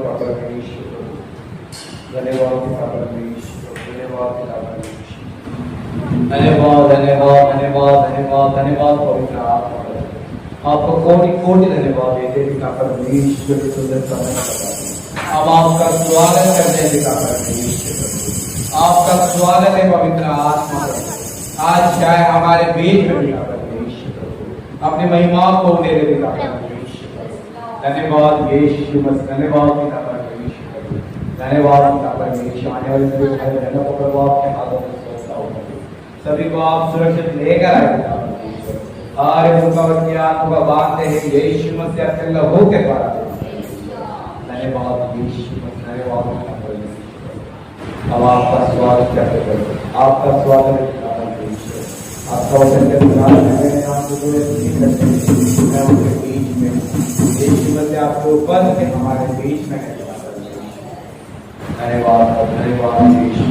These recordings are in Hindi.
पिता परमेश्वर, धन्यवाद पिता परमेश्वर, धन्यवाद पिता परमेश्वर, धन्यवाद धन्यवाद धन्यवाद धन्यवाद धन्यवाद पवित्र आत्मा, आपको कोटि कोटि धन्यवाद देते पिता परमेश्वर की सुंदरता में। अब आपका स्वागत करते हैं पिता परमेश्वर, आपका स्वागत है पवित्र आत्मा। आज चाहे हमारे बीच में पिता परमेश्वर अपनी महिमा को दे दे पिता परमेश्वर। धन्यवाद यीशु मसीह, धन्यवाद पिता परमेश्वर, धन्यवाद पिता परमेश्वर। आने वाले सभी भाई बहनों को प्रभु आपके हाथों में सौंपता हूं, सभी को आप सुरक्षित लेकर आए पिता परमेश्वर। और उनका ज्ञान को बांधते हैं यीशु मसीह के लहू के द्वारा। धन्यवाद यीशु मसीह, धन्यवाद पिता परमेश्वर। अब आपका स्वागत करते हैं, आपका स्वागत है पिता परमेश्वर। आपका वचन के अनुसार मैंने आपको जो मैं उनके बीच में यीशु मसीह आपके ऊपर के हमारे बीच में है। धन्यवाद धन्यवाद यीशु,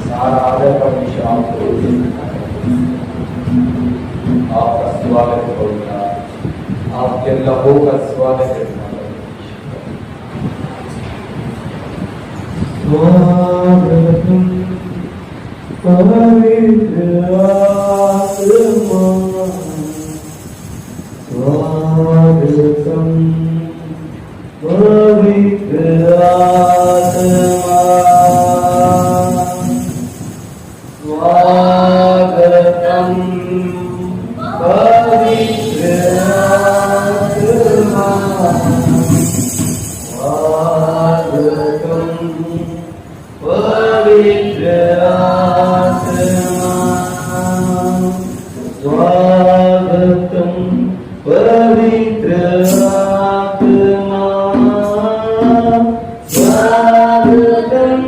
सारा आदर परमेश्वर आपको, आपका स्वागत है पवित्र, आपके लहू का स्वागत है। स्वागतम पवित्र आत्मा, स्वागतम पवित्र आत्मा, स्वागतम पवित्र आत्मा, स्वागतम पवित्र आत्मा, स्वागतम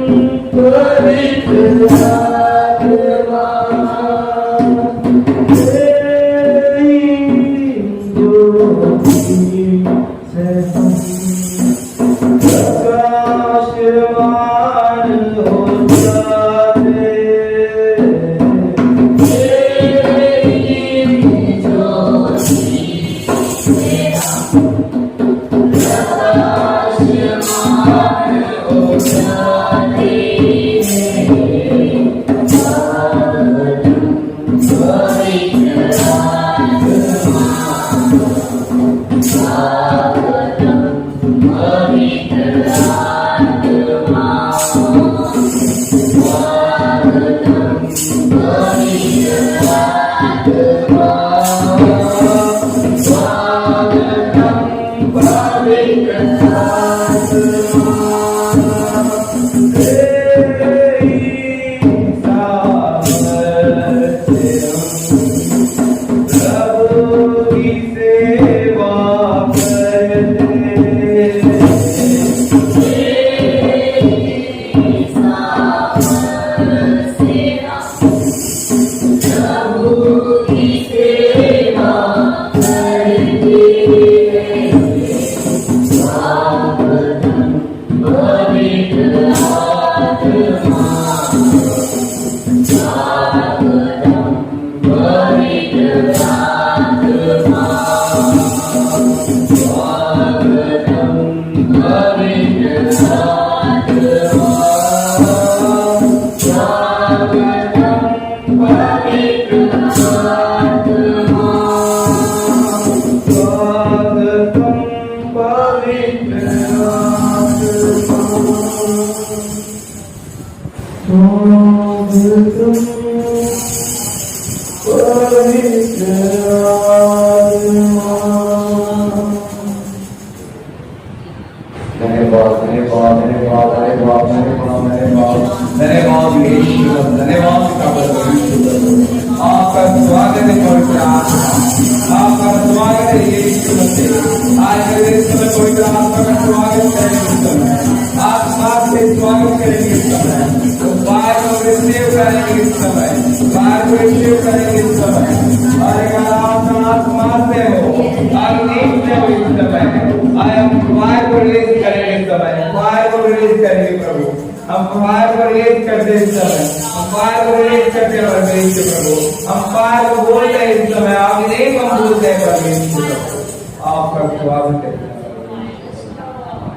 पवित्र आत्मा, स्वागतम पवित्र आत्मा।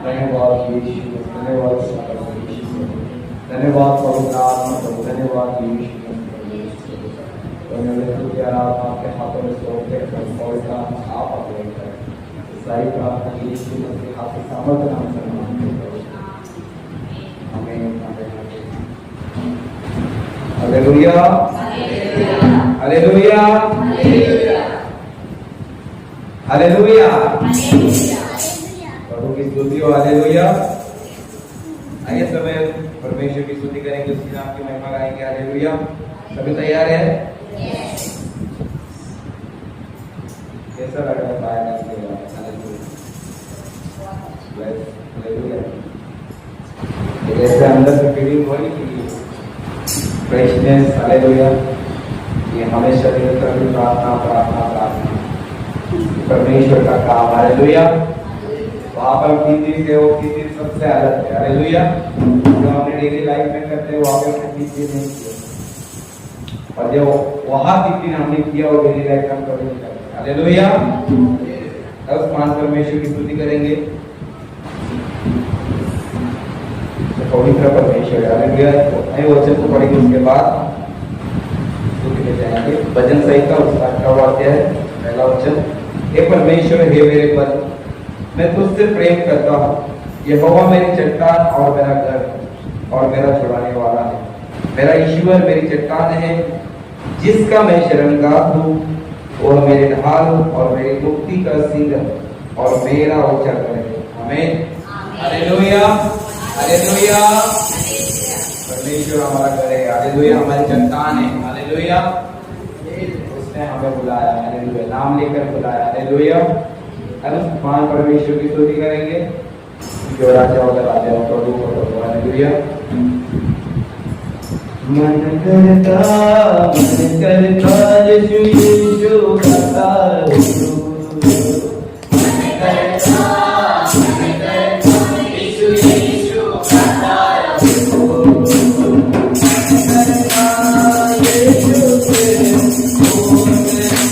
धन्यवाद यीशु, धन्यवाद यीशु, धन्यवाद पवित्र आत्मा प्रभु, धन्यवाद यीशु। आपके हाथों में सौंपते हैं पवित्र आत्मा आप अगुवाई करें। सारी प्रार्थना यीशु मसीह आपके सामर्थ्य नाम से मांगते हैं। आमीन, आमीन, हालेलुया, हालेलुया, हालेलुया, प्रभु की स्तुति हो, हालेलुया। आइए समय परमेश्वर की स्तुति करेंगे, उसके नाम की महिमा गाएंगे, हालेलुया। सभी तैयार हैं? कैसा लग रहा है पाया के बाद? हालेलुया। जैसे अंदर से फीलिंग हो रही कि फ्रेशनेस, हालेलुया। ये हमेशा निरंतर प्रार्थना प्रार्थना प्रार्थना परमेश्वर का काम, हालेलुया। वहाँ पर 3 दिन से वो 3 दिन सबसे अलग है, हालेलुया। जो हमने डेली लाइफ में करते हैं वहाँ पे 3 दिन नहीं किया, और जो वहाँ 3 दिन हमने किया वो डेली लाइफ में हम कभी नहीं करते, हालेलुया। उस मान परमेश्वर की स्तुति करेंगे, पवित्र परमेश्वर, हालेलुया। नए वचन को पढ़ेंगे, उसके बाद स्तुति में जाएंगे। भजन संहिता उसका 18वां अध्याय पहला वचन। हे परमेश्वर, हे मेरे बल, मैं तुझसे प्रेम करता हूँ। यहोवा मेरी चट्टान और मेरा घर और मेरा छुड़ाने वाला है। मेरा ईश्वर मेरी चट्टान है, जिसका मैं शरणगार हूँ। वह मेरे ढाल और मेरी मुक्ति का सिंह और मेरा उच्चारण है। आमीन, हालेलुया, हालेलुया। परमेश्वर हमारा घर है, हालेलुया। हमारी चट्टान है, हालेलुया। उसने हमें बुलाया, हालेलुया, नाम लेकर बुलाया, हालेलुया। अब मान परमेश्वर की स्तुति करेंगे, जो राजा होगा राजा, प्रभु को प्रभु, हालेलुया। मन करता यीशु यीशु गाता रहूं, मन करता यीशु यीशु गाता रहूं, मन करता यीशु के गुण गाता रहूं, मन करता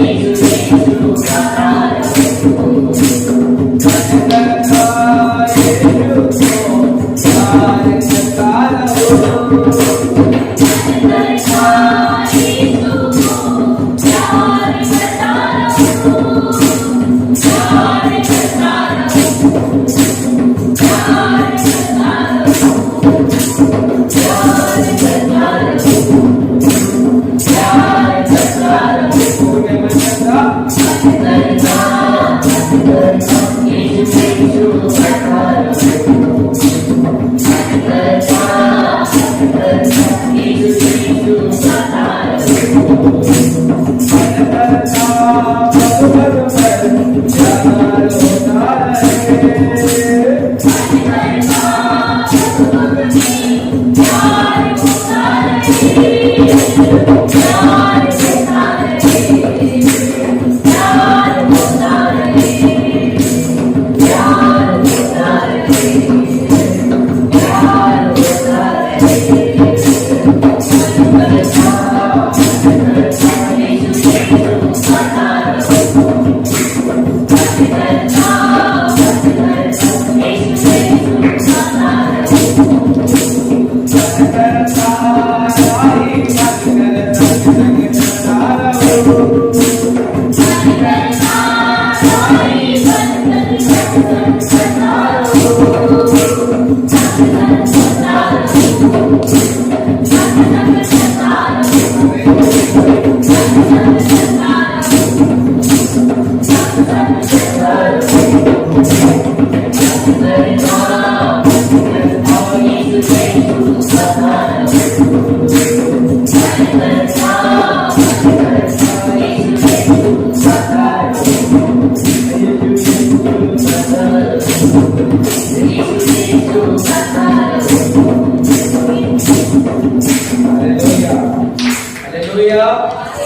यीशु के गुण गाता रहूं।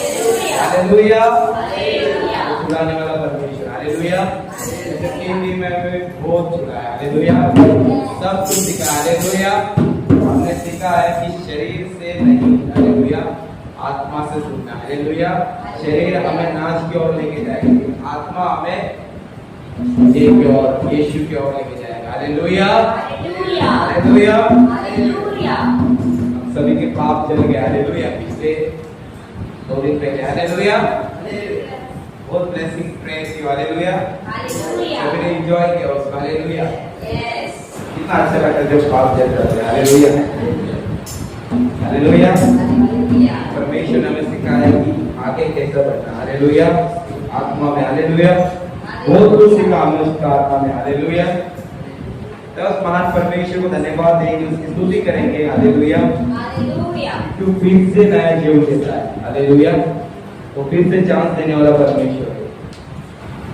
हालेलुया, छुड़ाने वाला परमेश्वर, हालेलुया। जैसे केंद्रीय में बहुत छुड़ा है, हालेलुया। सब कुछ सिखा, हालेलुया। हमने सीखा है कि शरीर से नहीं, हालेलुया, आत्मा से सुनना, हालेलुया। शरीर हमें नाच की ओर लेके जाएगी, आत्मा हमें एक की ओर, यीशु की ओर लेके जाएगा, हालेलुया, हालेलुया, हालेलुया। हम सभी के पाप जल गए, हालेलुया, पिछले 2 दिन पहले, हालेलुया। बहुत ब्लेसिंग प्रे की, हालेलुया, हालेलुया। सभी ने एंजॉय किया उसको, हालेलुया। यस, कितना अच्छा लगता है जब पाप जल जाते हैं, हालेलुया, हालेलुया। परमेश्वर ने हमें सिखाया कि आगे कैसे बढ़ना, हालेलुया, आत्मा में, हालेलुया। बहुत कुछ सीखा हमने उसका आत्मा में, हालेलुया। तो उस महान परमेश्वर को धन्यवाद देंगे, उसकी स्तुति करेंगे, हालेलुया, हालेलुया। क्यों फिर से नया जीवन देता है, हालेलुया। तो फिर से चांस देने वाला परमेश्वर है।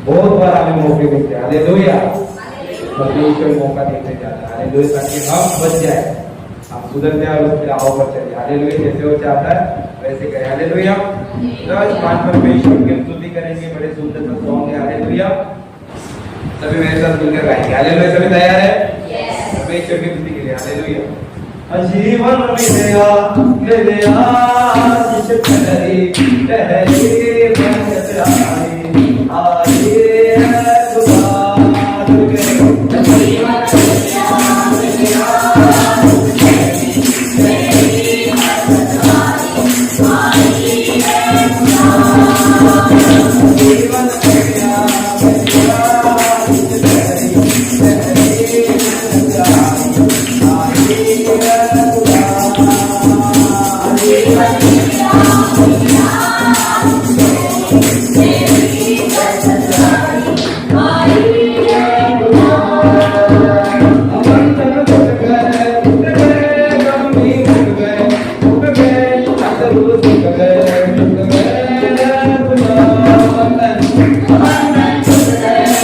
बहुत बार हमें मौके देते हैं, हालेलुया। परमेश्वर मौका देते जाता है, हालेलुया, ताकि हम बच जाए, हम सुधर जाए और उसके राहों पर चले, हालेलुया। जैसे वो चाहता है वैसे करें, हालेलुया। तो महान परमेश्वर की स्तुति करेंगे, बड़े सुंदर सा सॉन्ग है, हालेलुया। सभी मेरे साथ मिलकर गाएंगे, हालेलुया। सभी तैयार है? यस। परमेश्वर की स्तुति के लिए, हालेलुया। जीवन मिलया जिस ठहरी ठहरी बरकत आई आई है खुदा के जीवन मिलया ठहरी ठहरी बरकत आई है खुदा जीवन मिलया जिस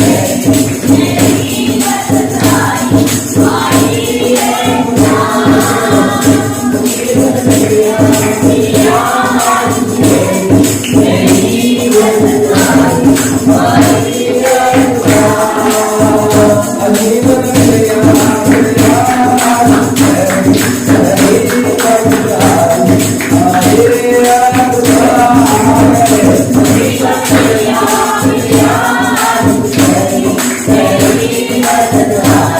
ठहरी ठहरी बरकत आई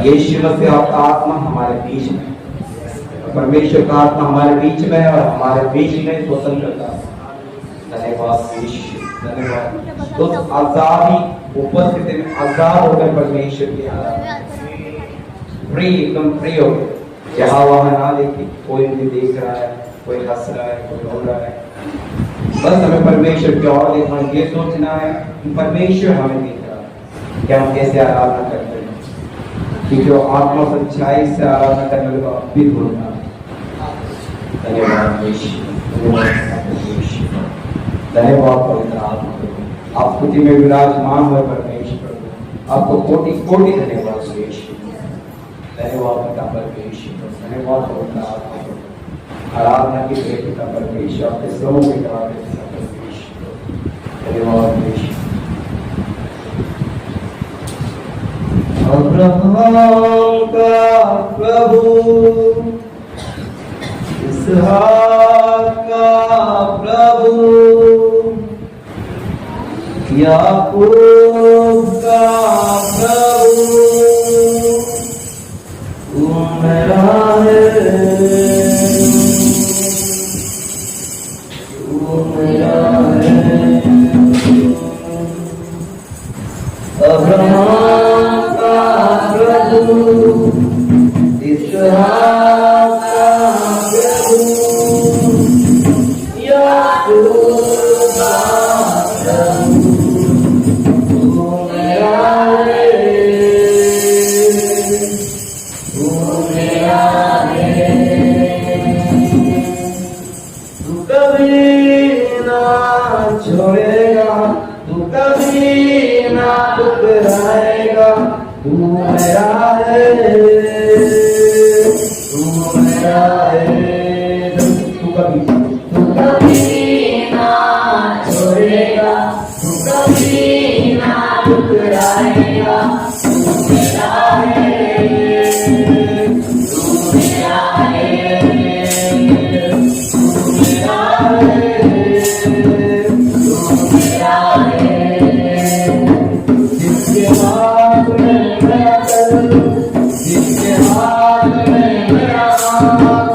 यीशु मसीह आपका आत्मा हमारे बीच में, परमेश्वर का आत्मा हमारे बीच में है और हमारे बीच में पोषण करता है। धन्यवाद यीशु, धन्यवाद। तो आजादी उपस्थिति में आजाद होकर परमेश्वर की आराधना, फ्री, एकदम फ्री हो गए। यहाँ वहां ना देखे, कोई मुझे देख रहा है, कोई हंस रहा है, कोई रो रहा है, बस हमें परमेश्वर की ओर देखना, ये सोचना है कि परमेश्वर हमें देख रहा है कि हम कैसे आराधना करते हैं, क्योंकि वो आत्मा सच्चाई से आराधना करने वाले को अद्भुत होता है। धन्यवाद यीशु, धन्यवाद पवित्र आत्मा, आप स्तुति में विराजमान हुए परमेश्वर, आपको कोटि कोटि धन्यवाद यीशु, धन्यवाद पिता परमेश्वर, धन्यवाद पवित्र आत्मा, आराधना की पिता परमेश्वर, आपके समूह के पिता परमेश्वर, धन्यवाद यीशु। अब्राहम का प्रभु, इसहाक का प्रभु, याकूब का प्रभु, तू मेरा है, तू मेरा है। अब्राहम का प्रभु, इसहाक का प्रभु, याकूब का प्रभु, छोड़ेगा, तू कभी ना ठुकराएगा। तू मेरा है, तू मेरा है, तू कभी ना छोड़ेगा, तू कभी ना ठुकराएगा। तू मेरा है, तू मेरा है, तू मेरा है, तू मेरा है। जिसके हाथ में मेरा दिल, जिसके हाथ में मेरा हाथ,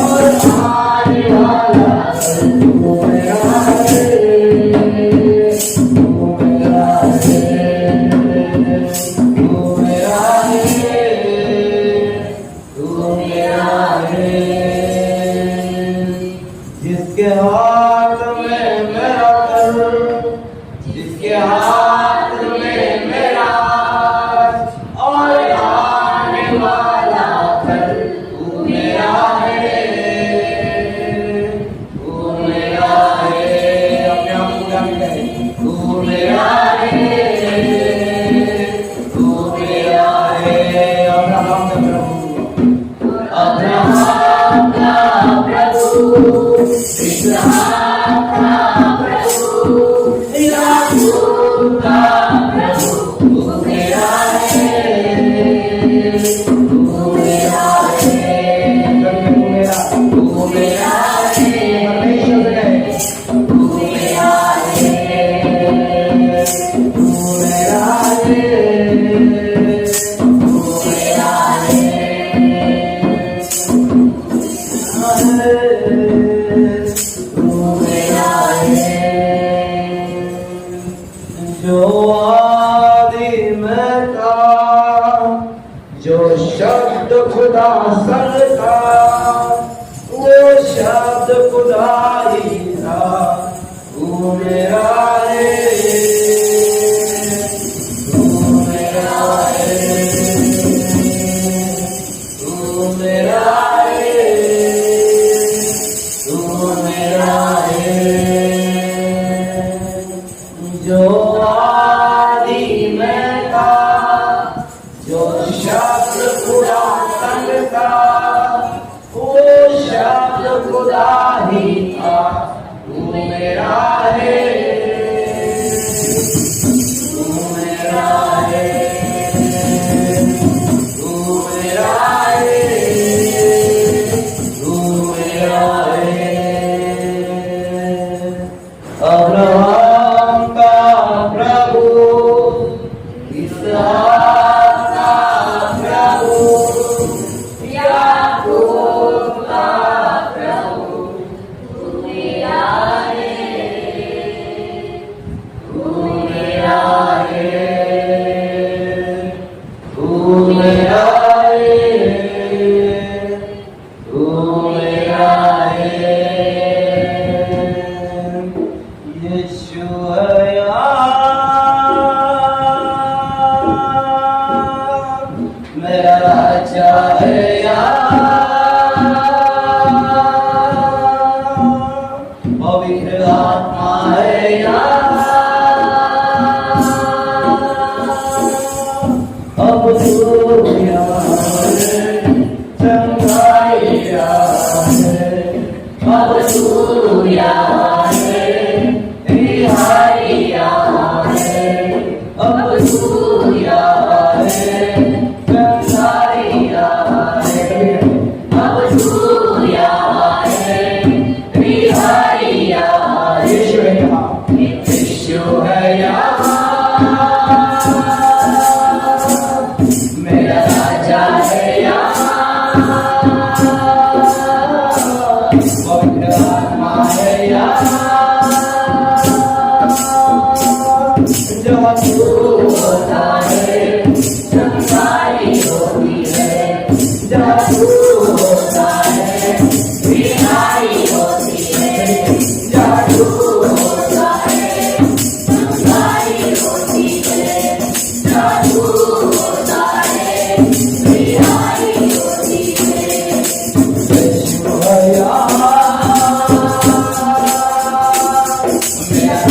और आने वाला तू मेरा है, तू मेरा है, तू मेरा है, तू मेरा है। जिसके हाथ में मेरा दिल, जिसके हाथ में मेरा हाथ, और आने वाला कल तू मेरा है, तू मेरा है। अपने आप को क्या कहें, तू मेरा है, तू मेरा है। अब्राहम का प्रभु, अब्राहम का प्रभु, इसहाक का प्रभु, याकूब का प्रभु, तू मेरा है, तू मेरा है, तू मेरा है, परमेश्वर है, तू मेरा है, तू मेरा है, तू मेरा जो आदि में था, जो शब्द खुदा संग था, वो शब्द खुदा ही था। तू मेरा है, तू मेरा है, तू मेरा है, तू मेरा है। जो आदि में था, जो शब्द खुदा संग था, वो शब्द खुदा ही था। तू मेरा है, तू मेरा है, तू मेरा है, तू मेरा है। अब्राहम का प्रभु, इसहाक का प्रभु, याकूब का प्रभु, तू मेरा है, तू मेरा है, तू मेरा है, तू मेरा है। यीशु है मेरा राजा है, पवित्र आत्मा है, अब तू यहाँ है, चंगाई यहाँ है, अब तू यहाँ है, रिहाई यहाँ है, अब तू यहाँ है, चंगाई यहाँ है, अब तू यहाँ है, रिहाई यहाँ है। यीशु है यहाँ, यीशु है यहाँ, मेरा राजा है यहाँ, पवित्र आत्मा है यहाँ। जहाँ तू होता है, चंगाई होती है, जहाँ तू होता है, रिहाई होती है, जहाँ तू होता है, चंगाई होती है, जहाँ तू होता है, रिहाई होती है। यीशु है यहाँ, मेरा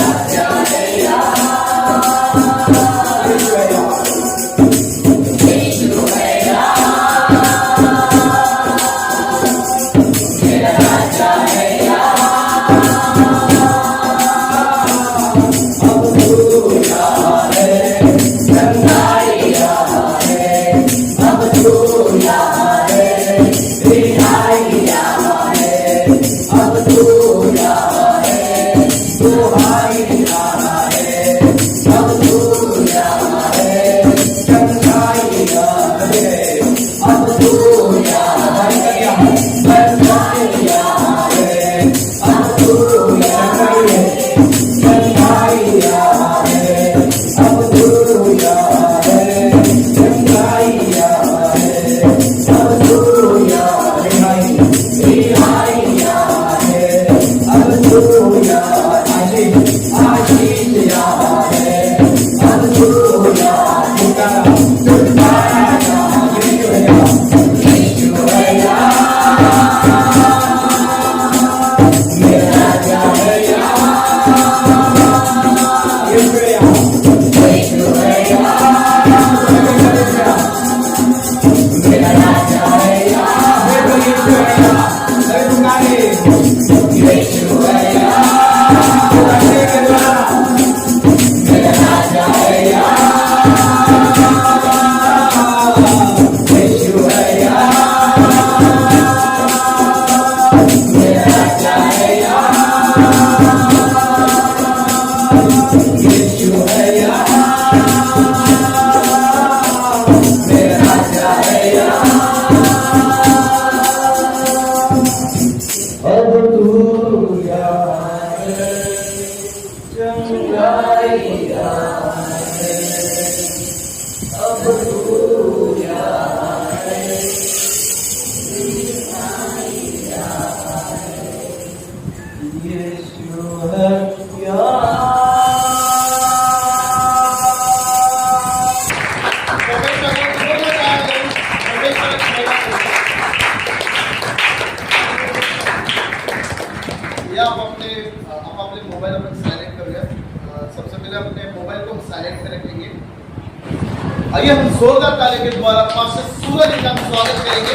आइए हम जोरदार ताली के द्वारा पास्टर सूरज का स्वागत करेंगे।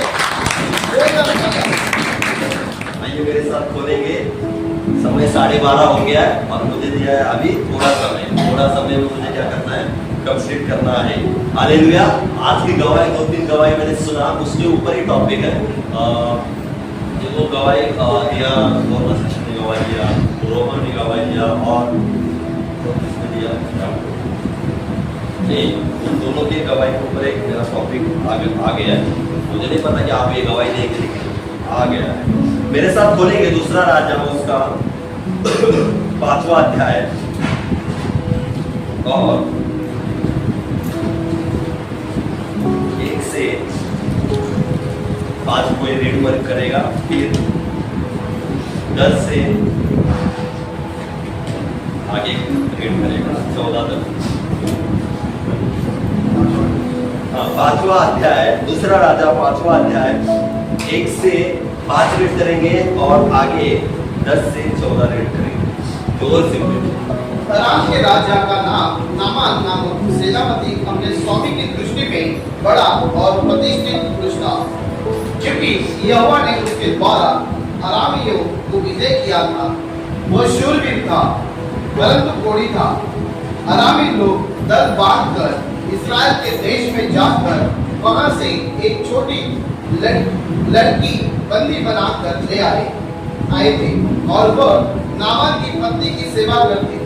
आइए मेरे साथ खोलेंगे। समय 12:30 हो गया है और मुझे दिया है अभी थोड़ा समय में मुझे क्या करना है, कंप्लीट करना है। हालेलुया। आज की गवाही 2-3 गवाही मैंने सुना, उसके ऊपर ही टॉपिक है। वो गवाही दिया, ने गवाही दिया, रोमन ने गवाही दिया और किसने दिया नहीं, उन दोनों के गवाही के ऊपर एक मेरा टॉपिक आ गया है। मुझे नहीं पता कि आप ये गवाही देंगे, लेकिन आ गया है। मेरे साथ खोलेंगे दूसरा राजा उसका 5वां अध्याय और 1 से 5 कोई रीड वर्क करेगा, फिर 10 से आगे रीड करेगा 14 तक। 5वां अध्याय, दूसरा राजा 5वां अध्याय 1 से 5 रीड करेंगे और आगे 10 से 14 रीड करेंगे। जोर से अराम के राजा का नाम नामान नामक सेनापति अपने स्वामी की दृष्टि में बड़ा और प्रतिष्ठित पुरुष था, क्योंकि यहोवा ने उसके द्वारा अरामियों को विजय किया था। वह शूरवीर था परंतु कोढ़ी था। अरामी लोग दल बांधकर इस्राएल के देश में जाकर वहां से एक छोटी लड़की बंदी बनाकर ले आए थे और वह नामान की पत्नी की सेवा करती थी।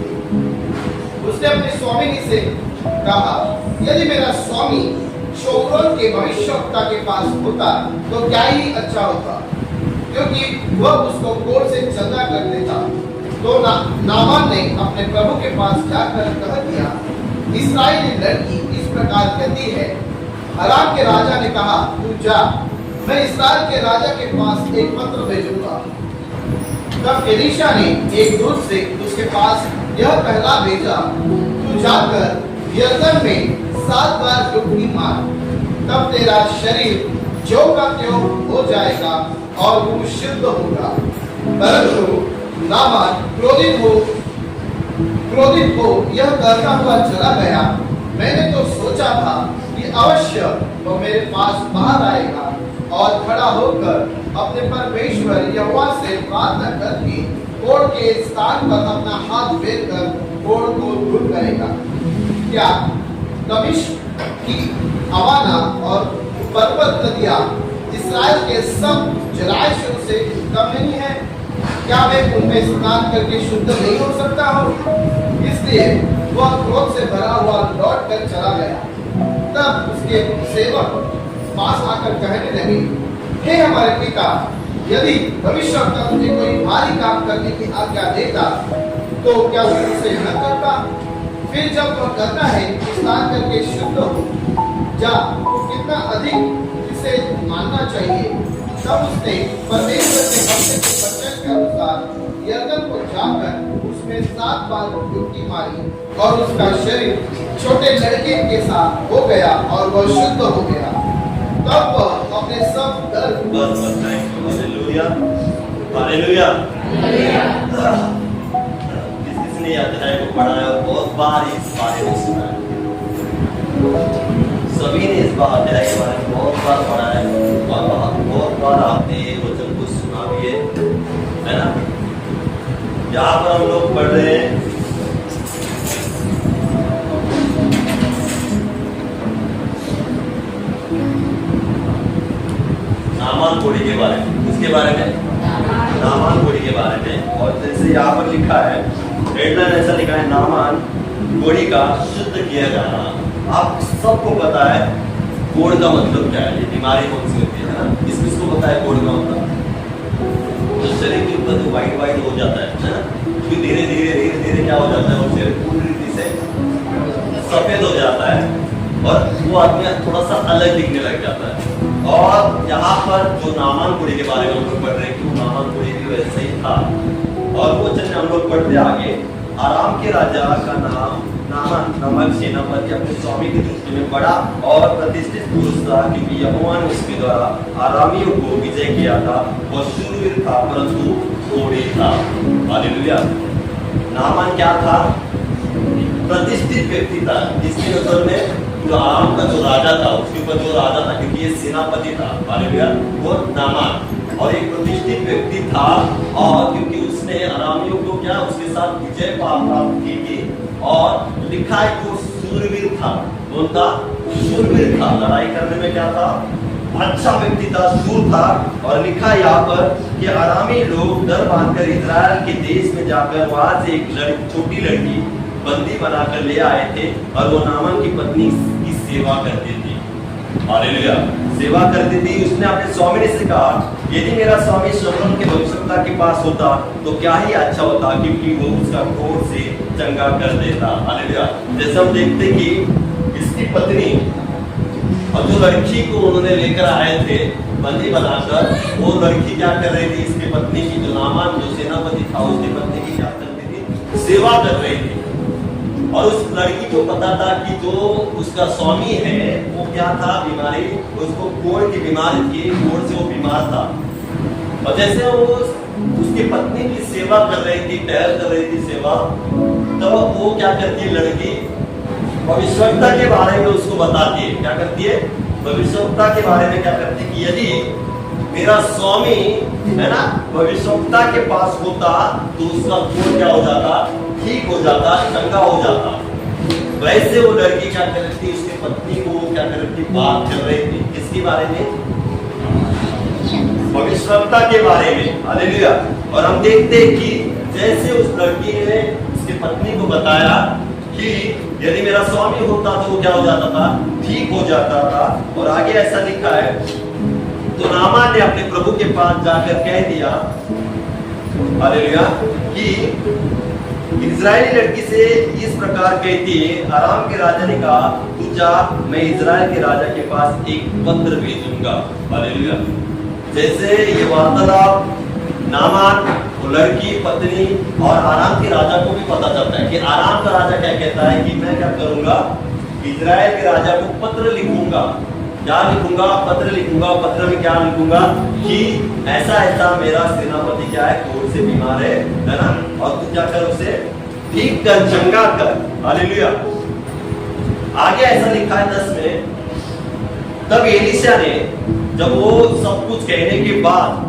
उसने अपने स्वामी से कहा, यदि मेरा स्वामी शोक्रोन के भविष्यवक्ता के पास होता तो क्या ही अच्छा होता, क्योंकि वह उसको कोर्ट से चंदा कर देता। तो नामान ने अपने प्रभु के पास जाकर कह दिया, इस्राएली लड़की इस प्रकार कहती है। अराम के राजा ने कहा, तू जा, मैं इस्राएल के राजा के पास एक पत्र भेजूंगा। तब एलीशा ने एक दूत से उसके पास यह कहला भेजा, तू जाकर यरदन में 7 बार डुबकी मार, तब तेरा शरीर ज्यों का त्यों हो जाएगा और तू शुद्ध होगा। परंतु नामान क्रोधित हो यह करता हुआ चला गया। मैंने तो सोचा था कि अवश्य वो मेरे पास बाहर आएगा और खड़ा होकर अपने परमेश्वर यहोवा से प्रार्थना करके कोढ़ के स्थान पर अपना हाथ फेर कर कोढ़ को दूर करेगा। क्या दमिश्क की अवाना और पर्वत नदियां इस्राएल के सब जलाशयों से कम नहीं है? क्या मैं उनमें स्नान करके शुद्ध नहीं हो सकता हूँ? इसलिए वह क्रोध से भरा हुआ लौट कर चला गया। तब उसके सेवक पास आकर कहने लगे, हे हमारे पिता, यदि भविष्यवक्ता तुझे कोई भारी काम करने की आज्ञा देता तो क्या तू उसे न करता? फिर जब वह कहता है स्नान करके शुद्ध हो जा, तो कितना अधिक इसे मानना चाहिए। तब उसने परमेश्वर के वचन के अनुसार यरदन को जाकर उस उसमें 7 बार डुबकी मारी और उसका शरीर छोटे लड़के के साथ हो गया और वह शुद्ध हो गया। तब वह अपने सब दर्द बस हालेलुया हालेलुया। किसने ये अध्याय को पढ़ा है और बहुत बार इस बारे में सुना है? सभी ने इस बार अध्याय के बारे में बहुत बार पढ़ा है और बहुत बार आपने ये वचन को सुना भी है ना? यहाँ पर हम लोग पढ़ रहे हैं नामान कोढ़ी के बारे में। उसके बारे में नामान कोढ़ी के बारे में। और जैसे यहाँ पर लिखा है, हेडलाइन ऐसा लिखा है, नामान कोढ़ी का शुद्ध किया जाना। आप सबको पता है कोढ़ का मतलब क्या है, ये बीमारी कौन सी होती है ना? किसको पता है कोढ़ का मतलब? तो शरीर के ऊपर जो वाइट वाइट हो जाता है ना, फिर धीरे धीरे क्या हो जाता है, और शरीर पूरी रीति से सफेद हो जाता है और वो आदमी थोड़ा सा अलग दिखने लग जाता है। और यहाँ पर जो नामान कोढ़ी के बारे में हम लोग पढ़ रहे हैं कि वो नामान कोढ़ी भी वैसे ही था। और वो चलिए हम लोग पढ़ते आगे। आराम के राजा का नाम नामान नामक सेनापति अपने स्वामी की दृष्टि में बड़ा और प्रतिष्ठित पुरुष था, क्योंकि यहोवा ने उसके द्वारा आरामियों को विजय किया था। वह शूरवीर था परंतु कोढ़ी था। हालेलुया। नामान क्या था? प्रतिष्ठित व्यक्ति था, जिसके ऊपर में जो आराम का जो राजा था, उसके ऊपर जो राजा था, क्योंकि ये सेनापति था। हालेलुया। वो नामान और एक प्रतिष्ठित व्यक्ति था, और क्योंकि उसने आरामियों को क्या उसके साथ विजय प्राप्त की थी। और लिखा है कि वो शूरवीर था। कौन था? शूरवीर था। लड़ाई करने में क्या था? अच्छा व्यक्ति था, शूर था। और लिखा है यहाँ पर कि आरामी लोग डर बांधकर इजराइल के देश में जाकर वहां से एक छोटी लड़की बंदी बनाकर ले आए थे, और वो नामान की पत्नी की सेवा करती थी। हालेलुया। सेवा करती थी। उसने अपने स्वामी से कहा, यदि मेरा स्वामी शमरोन के भविष्यवक्ता के पास होता तो क्या ही अच्छा होता, क्योंकि वो उसका कोढ़ से चंगा कर देता। हालेलुया। जैसे हम देखते कि इसकी पत्नी और जो लड़की को उन्होंने लेकर आए थे बंदी बनाकर, वो लड़की क्या कर रही थी? इसकी पत्नी की, जो नामान जो सेनापति था, उसकी पत्नी की क्या करती थी? सेवा कर रही थी। और उस लड़की को पता था कि जो उसका स्वामी है वो क्या था? बीमारी, उसको कोढ़ की बीमारी थी, कोढ़ से वो बीमार था। और जैसे वो उसकी पत्नी की सेवा कर रही थी, टहल कर रही थी सेवा, तो वो क्या करती है? लड़की भविष्यवक्ता के बारे में उसको बताती है। क्या करती है? भविष्यवक्ता के बारे में क्या करती है कि यदि मेरा स्वामी है ना भविष्यवक्ता के पास होता तो उसका कोढ़ क्या हो जाता? ठीक हो जाता, चंगा हो जाता। वैसे वो लड़की क्या कर रही थी? उसकी पत्नी को क्या कर रही थी? बात कर रही थी। किसके बारे में? भविष्यवक्ता के बारे में। हालेलुया। और हम देखते हैं कि जैसे उस लड़की ने उसकी पत्नी को बताया कि यदि मेरा स्वामी होता तो वो क्या हो जाता था? ठीक हो जाता था। और आगे ऐसा लिखा है, तो नामान ने अपने प्रभु के पास जाकर कह दिया, हालेलुया, कि इजरायली लड़की से इस प्रकार कहती है, आराम के राजा ने कहा, तू जा, मैं इजराइल के राजा के पास एक पत्र भेजूंगा। हालेलुया। जैसे ये वार्तालाप नामान, लड़की, पत्नी और आराम के राजा को भी पता चलता है कि आराम का राजा क्या कहता है कि मैं क्या करूंगा? इजराइल के राजा को पत्र लिखूंगा। क्या लिखूंगा? पत्र लिखूंगा। पत्र में क्या लिखूंगा कि ऐसा ऐसा मेरा सेनापति क्या है? कोढ़ से बीमार है ना, और तू क्या कर? उसे ठीक कर, चंगा कर। हालेलुया। आगे ऐसा लिखा है 10 में, तब एलीशा ने जब वो सब कुछ कहने के बाद,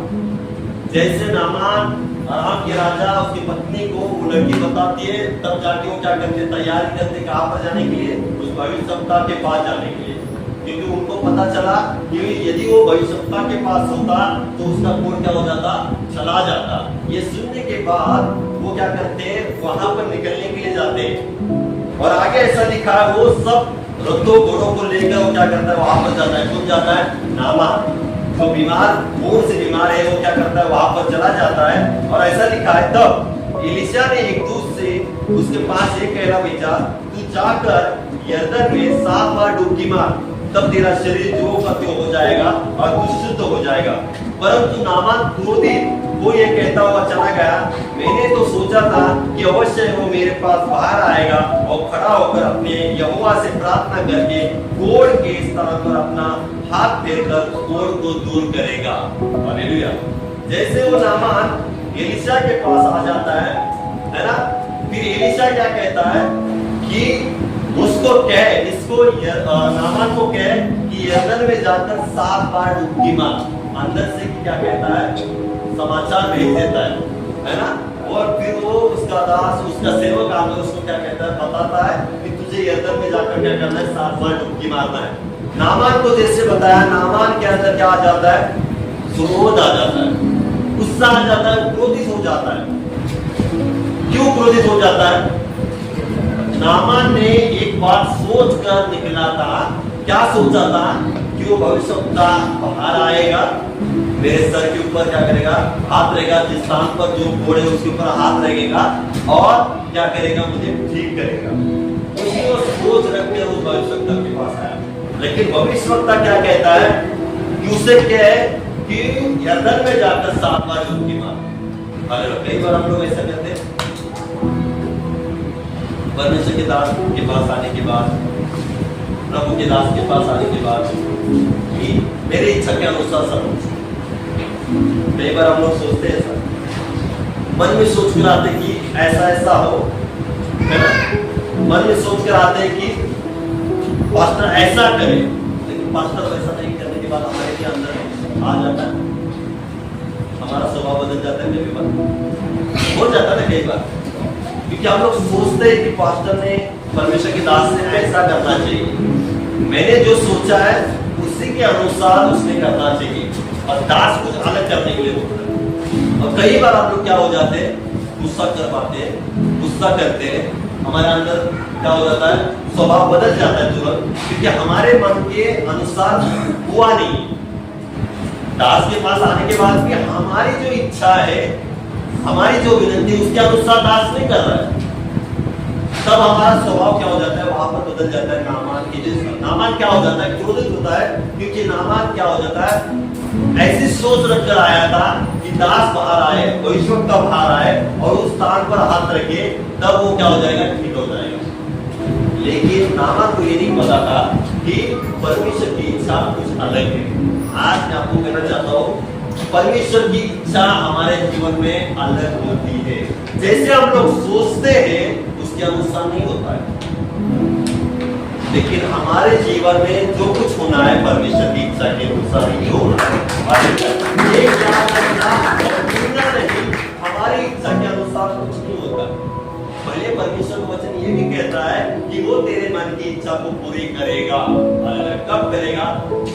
जैसे नामान आराम के राजा उसकी पत्नी को वो लड़की बताती है, तब जाके वो क्या करते? तैयारी करते कहाँ पर जाने के लिए? उस भविष्यवक्ता के पास जाने के लिए। क्योंकि उनको पता चला कि यदि वो भविष्यवक्ता के पास होता तो उसका कोढ़ क्या हो जाता? चला जाता। ये सुनने के बाद वो क्या करते हैं? वहां पर निकलने के लिए जाते हैं। और आगे ऐसा लिखा है, वो सब रथों घोड़ों को लेकर वो क्या करता है? वहां पर जाता है। कौन जाता है? नामान, जो बीमार, कोढ़ से बीमार है, वो क्या करता है? वहां पर चला जाता है। और ऐसा लिखा है, तब एलीशा ने एक दूत से उसके पास एक कहला भेजा, तू जाकर यरदन में 7 बार डुबकी मार, तब तेरा शरीर जो का त्यो हो जाएगा और तू शुद्ध हो जाएगा। परंतु नामान क्रोधित वो ये कहता हुआ चला गया, मैंने तो सोचा था कि अवश्य वो मेरे पास बाहर आएगा और खड़ा होकर अपने यहोवा से प्रार्थना करके कोढ़ के स्थान पर अपना हाथ फेरकर कोढ़ को दूर करेगा। हालेलुया। जैसे वो नामान एलिशा के पास आ जाता है ना, फिर एलिशा क्या कहता है कि उसको कह, इसको नामान को कह कि यरदन में जाकर 7 बार डुबकी मार। अंदर से क्या कहता है, समाचार भेज देता है ना। और फिर वो उसका दास, उसका सेवक आकर उसको क्या कहता है, बताता है कि तुझे यरदन में जाकर क्या करना है, 7 बार डुबकी मारना है। नामान को जैसे बताया, नामान के अंदर क्या आ जाता है, क्रोध आ जाता है, गुस्सा आ जाता है, क्रोधित हो जाता है। क्यों क्रोधित हो जाता है? नामान ने एक बात सोच कर निकला था। क्या सोचा था कि वो भविष्यवक्ता बाहर आएगा, मेरे सर के ऊपर क्या करेगा, हाथ रहेगा, जिस स्थान पर जो कोढ़ है उसके ऊपर हाथ रहेगा और क्या करेगा, मुझे ठीक करेगा। उसी वो सोच रख के उस भविष्यवक्ता के पास आया। लेकिन भविष्यवक्ता क्या कहता है कि उसे क्या है कि यरदन में जाकर 7 बार डुबकी मार। कई बार हम लोग ऐसा करते हैं, परमेश्वर के दास के पास आने के बाद, प्रभु के दास के पास आने के बाद कि मेरी इच्छा के अनुसार सब कुछ। कई बार हम लोग सोचते हैं ऐसा, मन में सोच कर आते कि ऐसा ऐसा हो, है ना। मन में सोच कर आते हैं कि पास्टर ऐसा करे, लेकिन पास्टर वैसा नहीं करने के बाद हमारे के अंदर आ जाता है, हमारा स्वभाव बदल जाता है। कई बार हो जाता है, कई बार, क्योंकि हम लोग सोचते हैं कि पास्टर ने, परमेश्वर के दास ने ऐसा करना चाहिए, मैंने जो सोचा है उसी के अनुसार उसने करना चाहिए, और दास कुछ अलग करने के लिए होता है। और कई बार हम लोग क्या हो जाते हैं, गुस्सा कर पाते हैं, गुस्सा करते हैं, हमारे अंदर क्या हो जाता है, स्वभाव बदल जाता है तुरंत, क्योंकि हमारे मन के अनुसार हुआ नहीं। दास के पास आने के बाद भी हमारी जो इच्छा है, हमारी जो विनती उसके अनुसार दास नहीं कर रहा है, तब हमारा स्वभाव क्या हो जाता है, वहां पर बदल जाता है नामान के जैसा। नामान क्या हो जाता है, क्रोधित होता है, क्योंकि नामान क्या हो जाता है, ऐसी सोच रखकर आया था कि दास बाहर आए, भविष्यवक्ता बाहर आए और उस स्थान पर हाथ रखे, तब वो क्या हो जाएगा, ठीक हो जाएगा। लेकिन नामान को ये नहीं पता था कि परमेश्वर की इच्छा कुछ अलग है। आज मैं आपको कहना चाहता हूँ, परमेश्वर की इच्छा हमारे जीवन में अलग होती है। जैसे हम लोग सोचते हैं उसके अनुसार नहीं होता है, लेकिन हमारे जीवन में जो कुछ होना है परमेश्वर की इच्छा के अनुसार ही होना है। ये क्या करना नहीं, हमारी इच्छा के अनुसार कुछ नहीं होता। भले परमेश्वर का वचन ये भी कहता है कि वो तेरे मन की इच्छा को पूरी करेगा। कब करेगा?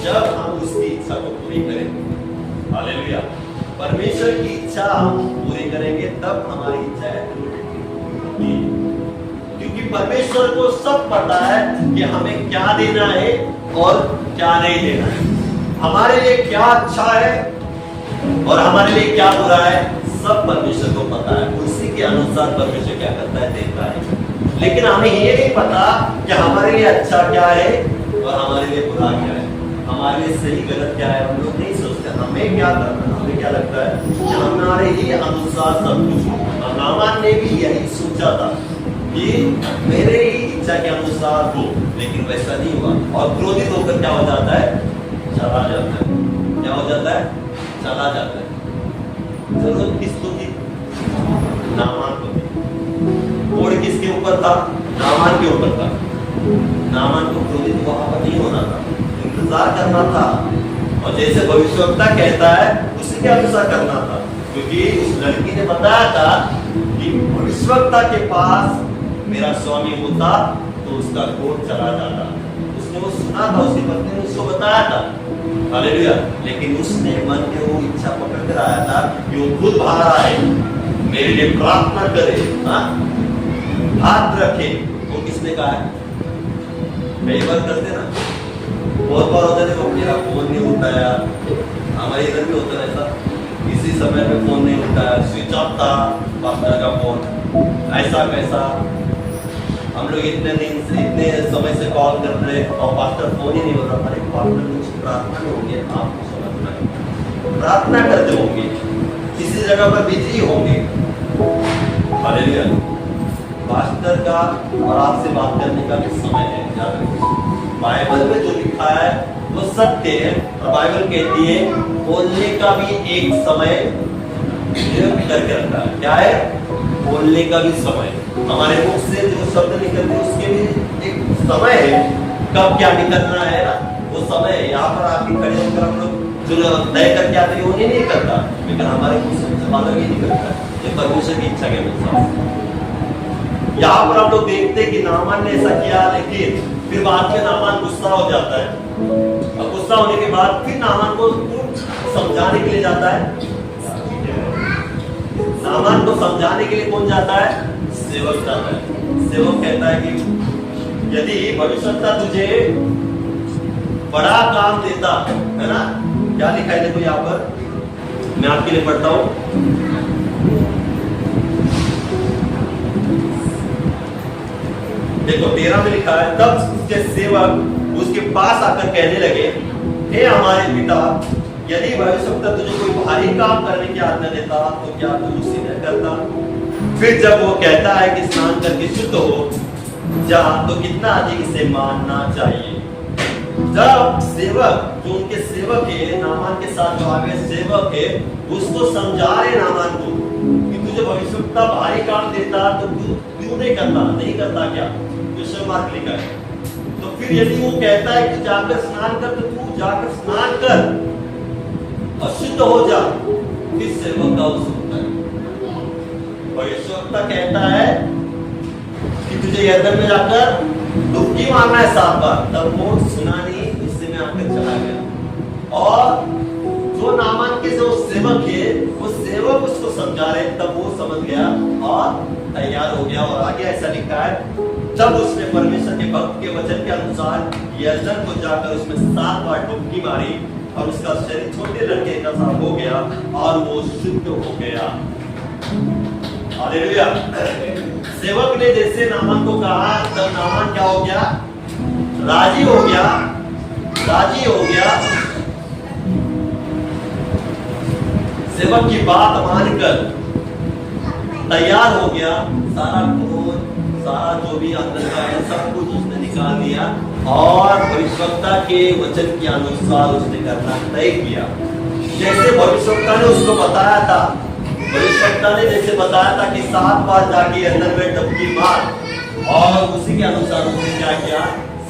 जब हम उसकी इच्छा को पूरी करेंगे। हालेलुया। परमेश्वर की इच्छा हम पूरी करेंगे तब हमारी इच्छा है, क्योंकि परमेश्वर को सब पता है कि हमें क्या देना है और क्या नहीं देना है, हमारे लिए क्या अच्छा है और हमारे लिए क्या बुरा है, सब परमेश्वर को पता है। उसी के अनुसार परमेश्वर क्या करता है, देता है। लेकिन हमें ये नहीं पता कि हमारे लिए अच्छा क्या है और हमारे लिए बुरा क्या है, हमारे लिए सही गलत क्या है, हम लोग नहीं सोचते। हमें क्या करना, हमें क्या लगता है कि हमारे ही अनुसार सब कुछ। नामान ने भी यही सोचा था कि मेरे ही इच्छा के अनुसार हो, लेकिन वैसा नहीं हुआ और क्रोधित होकर क्या हो जाता है, चला जाता है। क्या हो जाता है, चला जाता है। जरूरत किसको थी? नामान को थी। कोढ़ किसके ऊपर था? नामान के ऊपर था। नामान को क्रोधित वहां पर नहीं होना था, इंतजार करना था और जैसे भविष्यवक्ता कहता है उसी के अनुसार करना था, क्योंकि उस लड़की ने बताया था कि भविष्यवक्ता के पास मेरा स्वामी होता तो उसका कोढ़ चला जाता। उसने वो सुना था, उसकी पत्नी ने उसको बताया था। हालेलुया। लेकिन उसने मन में वो इच्छा पकड़ कर आया था कि वो खुद बाहर आए, मेरे लिए प्रार्थना करे, हाथ रखे। वो किसने कहा है? कई बार करते ना, बहुत बार होता है, मेरा फोन नहीं उठाया। हमारे इधर भी होता है ऐसा, इसी समय में फोन नहीं उठाया, स्विच ऑफ था पास्टर का फोन। ऐसा कैसा? हम लोग इतने दिन से, इतने समय से कॉल कर रहे और पास्टर फोन ही नहीं हो रहा। अरे पास्टर कुछ प्रार्थना में होंगे, आपको समझना है, प्रार्थना करते होंगे, किसी जगह पर बिजी होंगे। हालेलुया। पास्टर का और आपसे बात करने का भी समय है, याद रखिए। बाइबल में जो लिखा है वो सत्य है, और बाइबल कहती है बोलने का भी एक समय करके रखा है। क्या है? बोलने का भी समय। हमारे मुख से जो शब्द निकलते हैं उसके भी एक समय है, कब क्या निकलना है ना, वो समय है। यहाँ पर आके खड़े होकर हम लोग जो तय करके आते हैं वो नहीं करता, लेकिन हमारे मुख से अलग ही निकलता है। ये परमेश्वर की इच्छा के अनुसार। यहाँ पर हम लोग देखते हैं कि नामान ने ऐसा किया, लेकिन फिर बाद में नामान गुस्सा हो जाता है, और गुस्सा होने के बाद फिर नामान को समझाने के लिए जाता है। नामान को समझाने के लिए कौन जाता है? सेवक जाता है। सेवक कहता है कि यदि भविष्यवक्ता तुझे बड़ा काम देता है ना, क्या लिखा है देखो यहाँ पर, मैं आपके लिए पढ़ता हूं। देखो 13 में लिखा है, तब उसके सेवक उसके पास आकर कहने लगे, हे हमारे पिता, यदि भविष्यवक्ता तुझे कोई भारी काम करने की आज्ञा देता तो क्या तू उसी ने करता? फिर जब वो कहता है कि स्नान करके शुद्ध हो जा, तो कितना अधिक इसे मानना चाहिए। जब सेवक, जो उनके सेवक है, नामान के साथ जो आगे सेवक है, उसको समझा रहे नामान को कि तुझे भविष्यवक्ता भारी काम देता तो तू क्यों नहीं करता क्या? क्वेश्चन मार्क लिखा है। तो फिर यदि वो कहता है कि जाकर स्नान कर, तो तू जाकर स्नान कर और शुद्ध हो जा, फिर सेवक का सुनता है। भविष्यवक्ता कहता है कि तुझे यरदन में जाकर डुबकी मारना है 7 बार, तब वो सुना नहीं, उससे में आकर चला गया। और जो नामान के जो सेवक है, वो सेवक उसको समझा रहे, तब वो समझ गया और तैयार हो गया। और आगे ऐसा लिखा है, तब उसने परमेश्वर के भक्त के वचन के अनुसार यरदन को जाकर उसमें 7 बार डुबकी मारी, और उसका शरीर छोटे लड़के का सा हो गया और वो शुद्ध हो गया। हालेलुया। सेवक ने जैसे नामान को कहा, तब नामान क्या हो गया? राजी हो गया। सेवक की बात मानकर तैयार हो गया। सारा क्रोध, सारा जो भी अंदर का है, सब कुछ उसने निकाल दिया और भविष्यवक्ता के वचन के अनुसार उसने करना तय किया। जैसे भविष्यवक्ता ने उसको बताया था, भविष्यवक्ता ने जैसे बताया था कि 7 बार जाके अंदर में डुबकी मार, और उसी के अनुसार उसने क्या किया?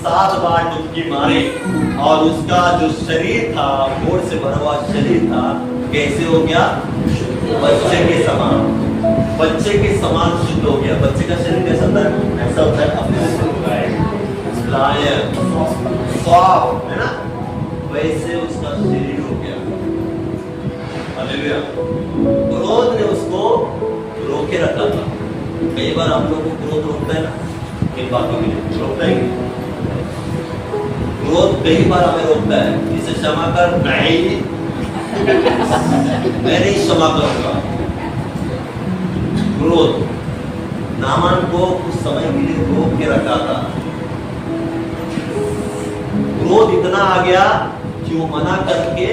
7 बार डुबकी मारे, और उसका जो शरीर था, गोड़ से भरा हुआ शरीर था, कैसे हो गया? बच्चे के समान, बच्चे के समान शुद्ध हो गया। बच्चे का शरीर कैसा होता है? ऐसा होता है, अपने से सॉफ्ट है ना, वैसे उसका शरीर हो गया। हालेलुया। क्रोध ने उसको रोके रखा था। कई बार हम लोग को क्रोध रोकता है ना, किन बातों के लिए रोकता है? क्रोध कई बार हमें रोकता है, इसे क्षमा कर, मैं नहीं क्षमा करूंगा। क्रोध नामान को कुछ समय के लिए रोक के रखा था। क्रोध इतना आ गया कि वो मना करके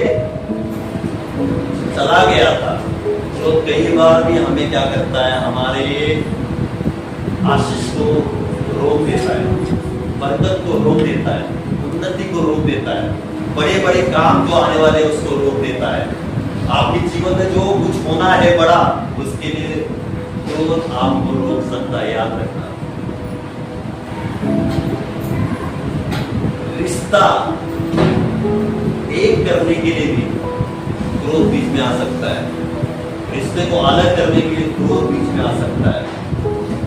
चला गया था। क्रोध कई बार भी हमें क्या करता है? हमारे आशीष को रोक देता है, बरकत को रोक देता है, उन्नति को रोक देता है, बड़े बड़े काम जो आने वाले उसको रोक देता है। आपके जीवन में जो कुछ होना है बड़ा, उसके लिए क्रोध आपको रोक सकता है, याद रखना। रिश्ता एक करने के लिए भी क्रोध बीच में आ सकता है, रिश्ते को अलग करने के लिए क्रोध बीच में आ सकता है।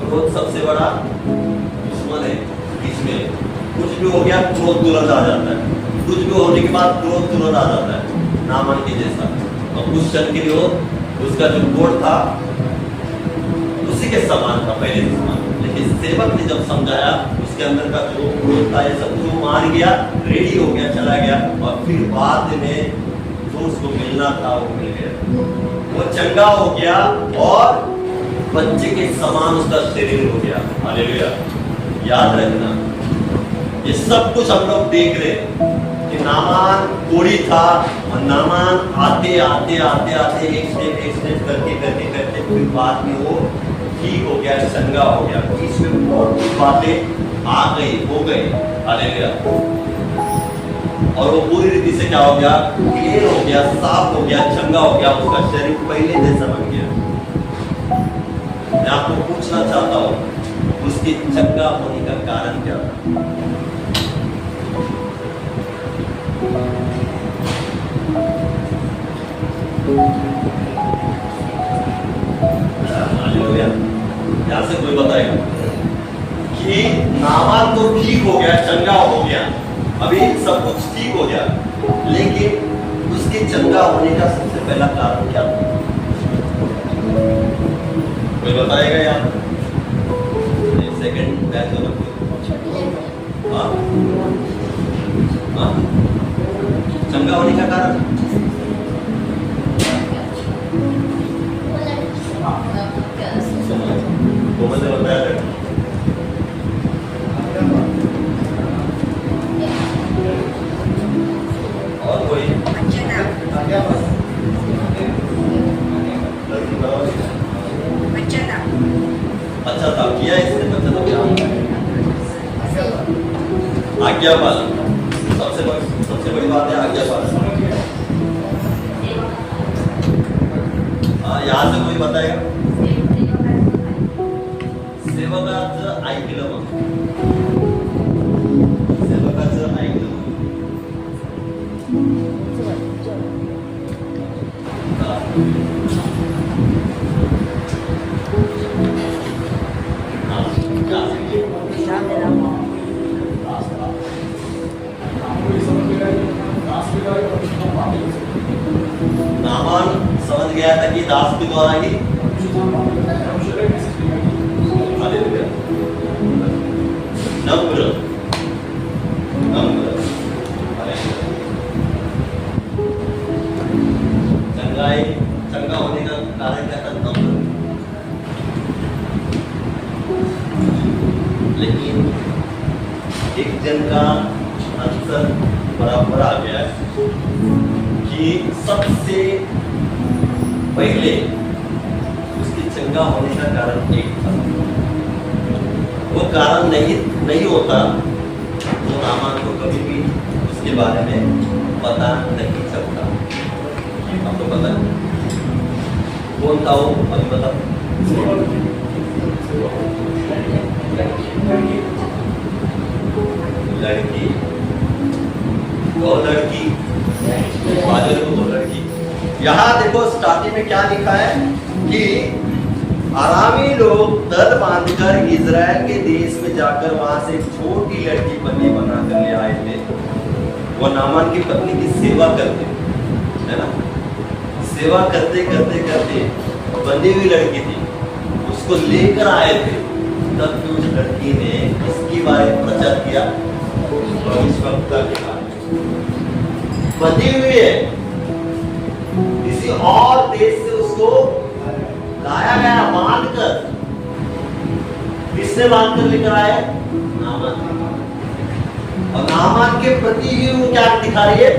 क्रोध सबसे बड़ा दुश्मन है। बीच में कुछ भी हो गया, क्रोध तुरंत आ जाता है, कुछ भी होने के बाद क्रोध तुरंत आ जाता है, नामान के जैसा। और कुछ क्षण के लिए उसका जो गोड़ था उसी के समान था, पहले के समान। लेकिन सेवक ने जब समझाया, उसके अंदर का जो क्रोध था, ये सब जो मान गया, रेडी हो गया, चला गया, और फिर बाद में जो उसको मिलना था वो मिल गया। वो चंगा हो गया और बच्चे के समान उसका शरीर हो गया। हालेलुया। याद रखना, ये सब कुछ हम लोग देख रहे हैं, कि नामान कोढ़ी था और नामान आते आते आते आते एक स्टेप करते करते करते फिर बाद में वो ठीक हो गया, चंगा हो गया। इसमें बहुत कुछ बातें आ गई, हो गई, हालेलुया। और वो पूरी रीति से क्या हो गया, क्लियर हो गया, साफ हो गया, चंगा हो गया, उसका शरीर पहले जैसा बन गया। मैं आपको पूछना चाहता हूँ, उसके चंगा होने का कारण क्या था? हालेलुया। यहाँ से कोई बताएगा कि नामान तो ठीक हो गया, चंगा हो गया, अभी सब कुछ ठीक हो गया, लेकिन उसके चंगा होने का सबसे पहला कारण क्या था? कोई बताएगा यार? सेकंड बैच हो हाँ? हाँ? चंगा होने का कारण तो मुझे बताया जाए। और कोई अच्छा था किया इसने, बच्चा तो क्या आज्ञा पालन, सबसे बड़ी बात है आज्ञा पालन। हाँ, यहाँ से कोई बताएगा? सेवकाचं ऐकलं मग, सेवकाचं ऐकलं नामान समझ गया था कि दास के द्वारा ही नम्र चंगा होने का कारण क्या था? नम्र। लेकिन एक जन का अक्सर बराबर आ गया है कि सबसे पहले उसके चंगा होने का कारण एक था, वो कारण नहीं होता तो नामान को कभी भी उसके बारे में पता नहीं चलता। आपको पता है कौन था वो? अभी बताओ। लड़की वो लड़की, वो लड़की। यहाँ देखो स्टार्टिंग में क्या लिखा है कि आरामी लोग दल बांधकर इजराइल के देश में जाकर वहां से एक छोटी लड़की बंदी बनाकर ले आए थे। वो नामान की पत्नी की सेवा करते, है ना, सेवा करते करते करते बंदी हुई लड़की थी, उसको लेकर आए थे। तब उस लड़की ने इसके बारे में प्रचार किया, भविष्यवक्ता के बारे में। बंदी हुई है, किसी और देश से उसको लाया गया बांध कर। किसने बांध कर लेकर आए? नामान। और नामान के प्रति भी वो क्या दिखा रही है?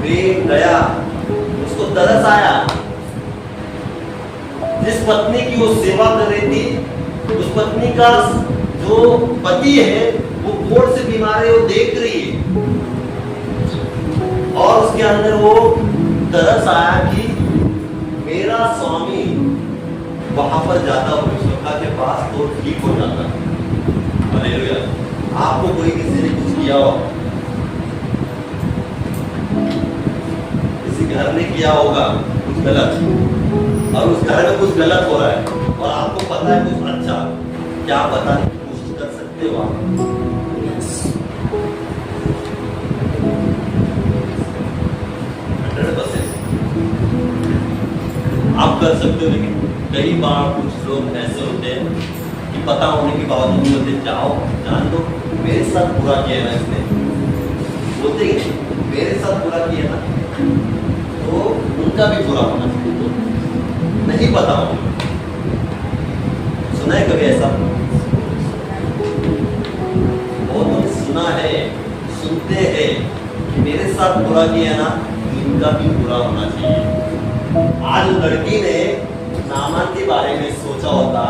प्रेम, दया, उसको तरस आया। जिस पत्नी की वो सेवा कर रही थी, उस पत्नी का जो पति है वो कोढ़ से बीमार है, वो देख रही है और उसके अंदर वो तरस आया कि मेरा स्वामी वहां पर जाता भविष्यवक्ता के पास तो ठीक हो जाता। हालेलुया। आपको कोई किसी ने कुछ किया हो, किसी घर ने किया होगा कुछ गलत, और उस घर में कुछ गलत हो रहा है और आपको पता है कुछ अच्छा, क्या पता कोशिश कर सकते हो आप? आप कर सकते हो, लेकिन कई बार कुछ लोग ऐसे होते हैं कि पता होने के बावजूद बोलते जाओ जान दो, मेरे साथ बुरा किया ना इसने, बोलते ही मेरे साथ बुरा किया ना तो उनका भी बुरा होना चाहिए, नहीं पता हो। सुना है कभी ऐसा? बहुत सुना है पूरा किया ना, इनका भी पूरा होना चाहिए। आज लड़की ने नामान के बारे में सोचा होता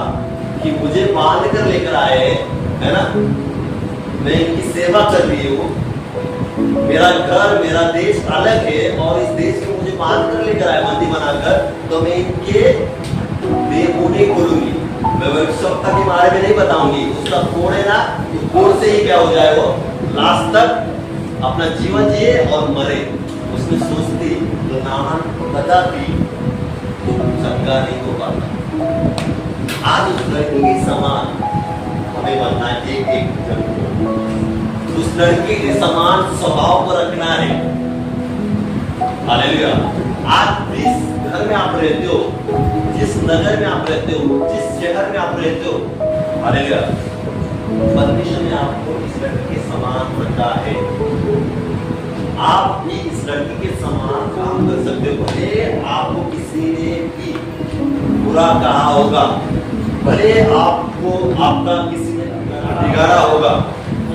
कि मुझे बांध कर लेकर आए, है ना, मैं इनकी सेवा कर रही हूँ, मेरा घर मेरा देश अलग है और इस देश में मुझे बांध कर लेकर आए बंदी बनाकर, तो मैं इनके मुंह नहीं खोलूंगी, मैं भविष्यवक्ता के बारे में नहीं बताऊंगी। उसका कोड है ना, कोड से ही क्या हो जाए, वो लास्ट तक अपना जीवन जिए और मरे। उसने सोचती तो नामान बताती तो चंगा नहीं हो पाता। आज उस लड़की के समान हमें बनना है, एक जन उस लड़की के समान स्वभाव को रखना है। हालेलुया। आज जिस घर में आप रहते हो, जिस नगर में आप रहते हो, जिस शहर में आप रहते हो, हालेलुया, परमेश्वर ने आपको इस लड़की के समान रखा है। आप भी इस लड़की के समान काम कर सकते हो। भले आपको किसी ने भी बुरा कहा होगा, भले आपको आपका किसी ने बिगाड़ा होगा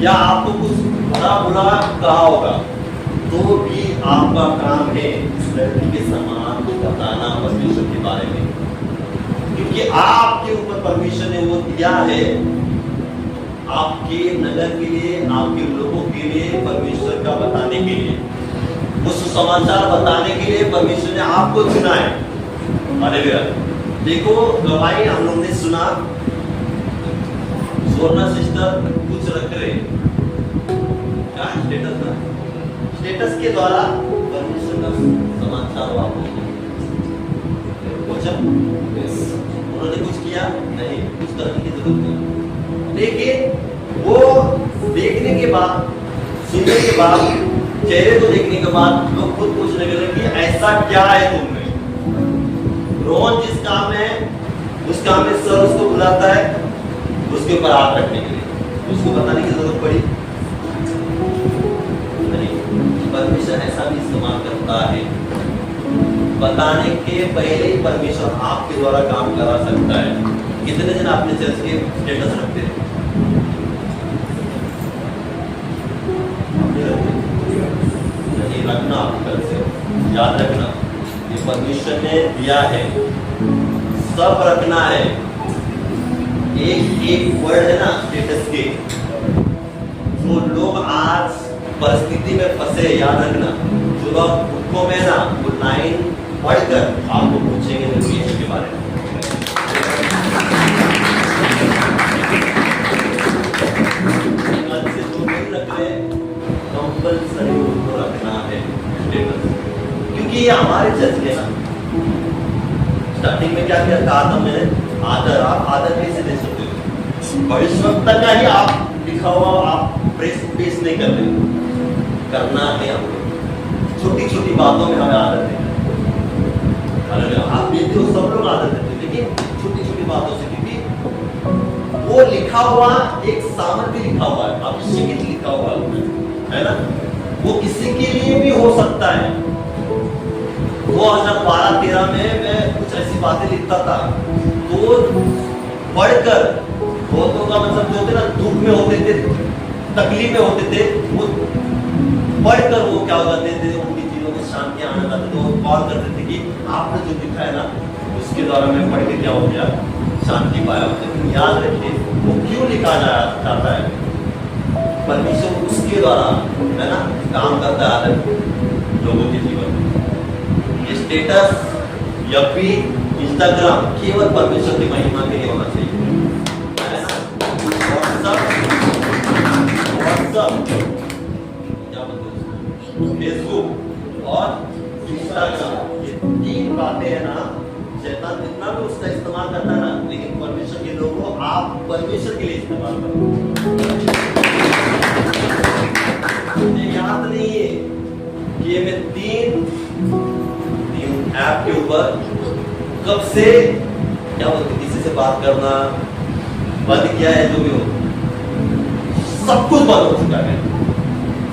या आपको कुछ बुरा कहा होगा, तो भी आपका काम है इस लड़की के समान बताना परमेश्वर के बारे में, क्योंकि आपके ऊपर परमेश्वर ने वो दिया है आपके नगर के लिए, आपके लोगों के लिए, परमेश्वर का बताने के लिए, उस समाचार बताने के लिए परमेश्वर ने आपको चुना है। हालेलुया। देखो गवाही हम लोग ने सुना, सोना सिस्टर कुछ रख रहे क्या स्टेटस था, स्टेटस के द्वारा परमेश्वर का समाचार आपको उन्होंने कुछ किया नहीं, कुछ करने की जरूरत नहीं, लेकिन वो देखने के बाद, सुनने के बाद, चेहरे को देखने के बाद लोग खुद पूछने लगे कि ऐसा क्या है तुम में। रोहन जिस काम में है उस काम में सर उसको बुलाता है उसके ऊपर हाथ रखने के लिए, उसको बताने की जरूरत पड़ी नहीं। परमेश्वर ऐसा भी इस्तेमाल करता है, बताने के पहले ही परमेश्वर आपके द्वारा काम करा सकता है। कितने जन अपने चर्च के स्टेटस रखते हैं? नहीं रखना, कल से याद रखना, ये परमेश्वर ने दिया है, सब रखना है। एक वर्ड है ना स्टेटस के, जो लोग आज परिस्थिति में फंसे, याद रखना, जो लोग बुकों में ना वो लाइन पढ़कर आपको पूछेंगे नोटिफिकेशन के बारे में। से जो नहीं रख रहे कंपल्सरी उनको रखना है स्टेटस, क्योंकि ये हमारे चर्च के ना स्टार्टिंग में क्या किया कहा था मैंने, आदर। आप आदर कैसे दे सकते हो? भविष्यवक्ता का ही आप लिखा हुआ आप प्रेस पेश नहीं कर रहे, करना है हमको। छोटी छोटी बातों में हमें आदत है, आप देते हो, सब लोग आदत देते हैं, लेकिन छोटी छोटी बातों से, क्योंकि वो लिखा हुआ एक सामर्थ्य लिखा हुआ है, अभिषेक लिखा हुआ है ना, वो किसी के लिए भी हो सकता है। 2012-13 में मैं कुछ ऐसी बातें लिखता था, तो पढ़कर बहुतों का मतलब जो थे ना दुख में होते थे, तकलीफ में होते थे, वो पढ़कर वो क्या हो जाते थे, उनकी चीजों को शांति आने लगती, तो वो कॉल करते थे कि आपने जो लिखा है ना उसके द्वारा मैं पढ़ के क्या हो गया, शांति पाया। लेकिन याद रखिए वो क्यों लिखा जाता है, परमेश्वर उसके द्वारा है ना काम करता है लोगों के जीवन में। ये स्टेटस या भी इंस्टाग्राम केवल परमेश्वर की महिमा के लिए होना चाहिए, है ना। व्हाट्सएप क्या बोलते, फेसबुक और इंस्टाग्राम, ये तीन बातें है ना, शैतान जितना भी उसका इस्तेमाल करता है ना, लेकिन परमेश्वर के लोगों को आप परमेश्वर के लिए इस्तेमाल करो। मुझे याद नहीं है कि ये मैं तीन ऐप के ऊपर कब से क्या बोलते, किसी से बात करना बंद किया है, जो भी हो सब कुछ बंद हो चुका है।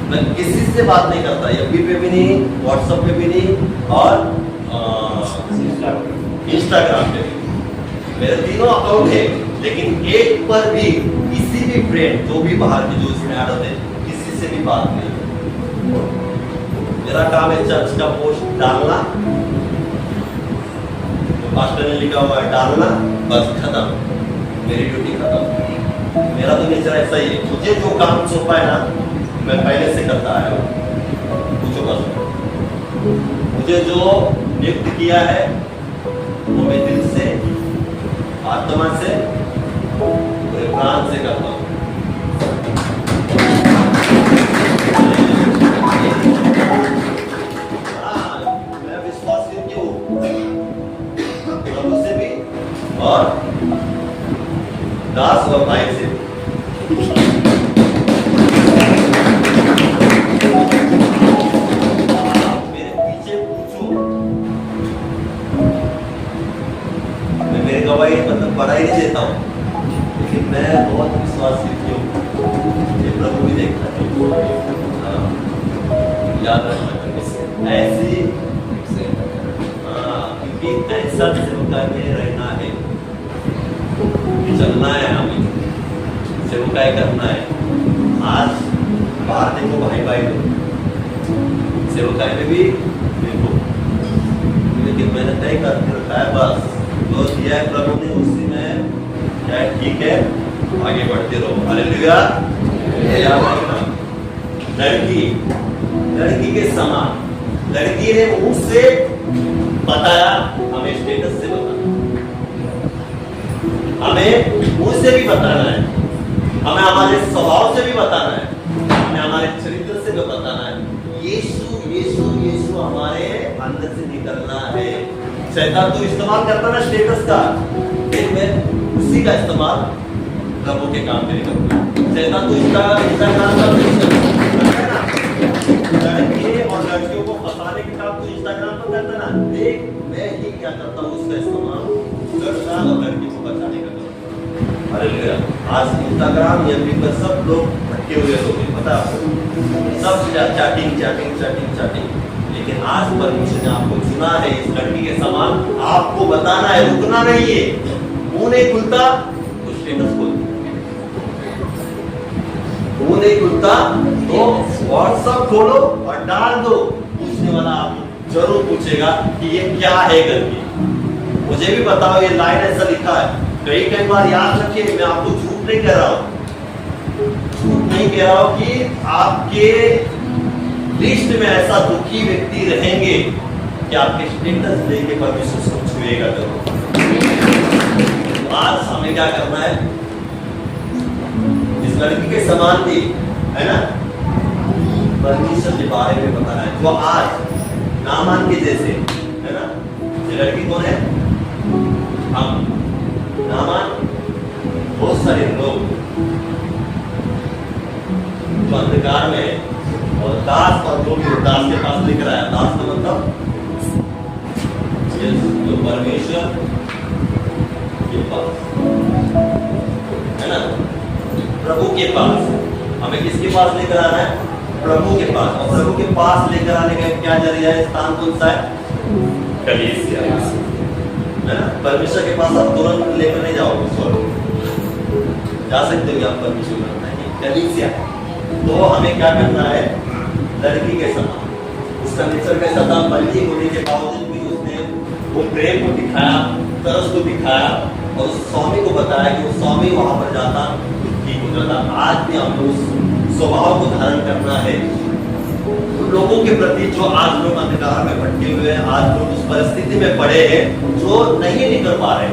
मैं किसी से बात नहीं करता, एफबी पे भी नहीं, व्हाट्सएप पे भी नहीं और इंस्टाग्राम पे भी। मेरे तीनों अकाउंट है, लेकिन एक पर भी किसी भी फ्रेंड जो भी बाहर के जो इसमें ऐड होते हैं, किसी से भी बात नहीं। मेरा काम है चर्च का पोस्ट डालना, तो पास्टर ने लिखा हुआ है डालना, बस खत्म, मेरी ड्यूटी खत्म। मेरा तो नेचर ऐसा ही है, मुझे जो काम सौंपा है ना मैं पहले से करता आया हूँ, पूछो बस। मुझे जो नियुक्त किया है वो मैं दिल से, आत्मा से, पूरे प्राण से करता हूँ। मैं विश्वासयोग्य हूँ प्रभु से भी और दास और भाई से भी। मेरे पीछे पूछो, मैं मेरी गवाही मतलब बढ़ाई नहीं देता हूँ, लेकिन मैं बहुत विश्वासयोग्य हूँ, ये प्रभु भी देखता है। याद रखना ऐसी, क्योंकि ऐसा सेवकाई में रहना है, चलना है, हमें सेवकाई करना है। आज बाहर देखो भाई भाई लोग, सेवकाई में भी देखो, लेकिन मैंने तय करके रखा है बस जो दिया है प्रभु ने उसी में क्या है, ठीक है, आगे बढ़ते रहो। हालेलुया। याद रखना, लड़की के समान, लड़की ने मुंह से बताया, हमें स्टेटस से बताना, हमें मुंह से भी बताना है, हमें हमारे स्वभाव से भी बताना है, हमें हमारे चरित्र से भी बताना है। यीशु यीशु यीशु हमारे अंदर से निकलना है। शैतान तो इस्तेमाल करता ना स्टेटस का, लेकिन मैं उसी का इस्तेमाल प्रभु के काम में करूंगा। शैतान तो इसका इंस्टाग्राम का है ना, लड़के और लड़कियों को फंसाने के काम तो इंस्टाग्राम पर करता ना, देख मैं ही क्या करता हूँ उसका इस्तेमाल लड़का और लड़की को बचाने का करता हूँ। हालेलुया। आज इंस्टाग्राम या भी पर सब लोग भटके हुए लोग हैं, पता है आपको, सब चैटिंग चैटिंग चैटिंग चैटिंग। लेकिन आज परमेश्वर ने आपको चुना है इस लड़की के समान, आपको बताना है, रुकना नहीं है। मुंह नहीं खुलता तो स्टेटस खोल, मुंह नहीं खुलता तो व्हाट्सएप खोलो और डाल दो। पूछने वाला आपको जरूर पूछेगा कि ये क्या है करके, मुझे भी बताओ ये लाइन ऐसा लिखा है। कई बार याद रखिए, मैं आपको झूठ नहीं कह रहा हूँ, झूठ नहीं कह रहा हूँ कि आपके लिस्ट में ऐसा दुखी व्यक्ति रहेंगे कि आपके स्टेटस लेके परमेश्वर से छुएगा जरूर। आज हमें क्या करना है, इस लड़की के समान भी है ना, परमेश्वर के बारे में बताना है, जो आज नामान के जैसे है ना। ये लड़की कौन है? हम। नामान बहुत सारे लोग जो अंधकार में है, और दास और जो भी दास के पास लिख रहा है, दास का मतलब जो परमेश्वर के पास है ना, प्रभु के पास। हमें किसके पास लेकर आना है? प्रभु के पास। और प्रभु के पास लेकर आने का क्या जरिया है, स्थान कौन सा है? कलीसिया है ना। परमेश्वर के पास आप तुरंत लेकर नहीं जाओगे, स्वर्ग जा सकते हो आप परमेश्वर नहीं, कलीसिया। तो हमें क्या करना है, लड़की के समान, उसका नेचर कैसा था, बल्कि होने के बावजूद भी उसने वो प्रेम को दिखाया, तरस को दिखाया, और उस स्वामी को बताया कि वो स्वामी वहां पर जाता ठीक हो जाता। आज भी हमको उस स्वभाव को धारण करना है उन लोगों के प्रति जो आज लोग अंधकार में भटके हुए हैं, आज लोग उस परिस्थिति में पड़े हैं जो नहीं निकल पा रहे।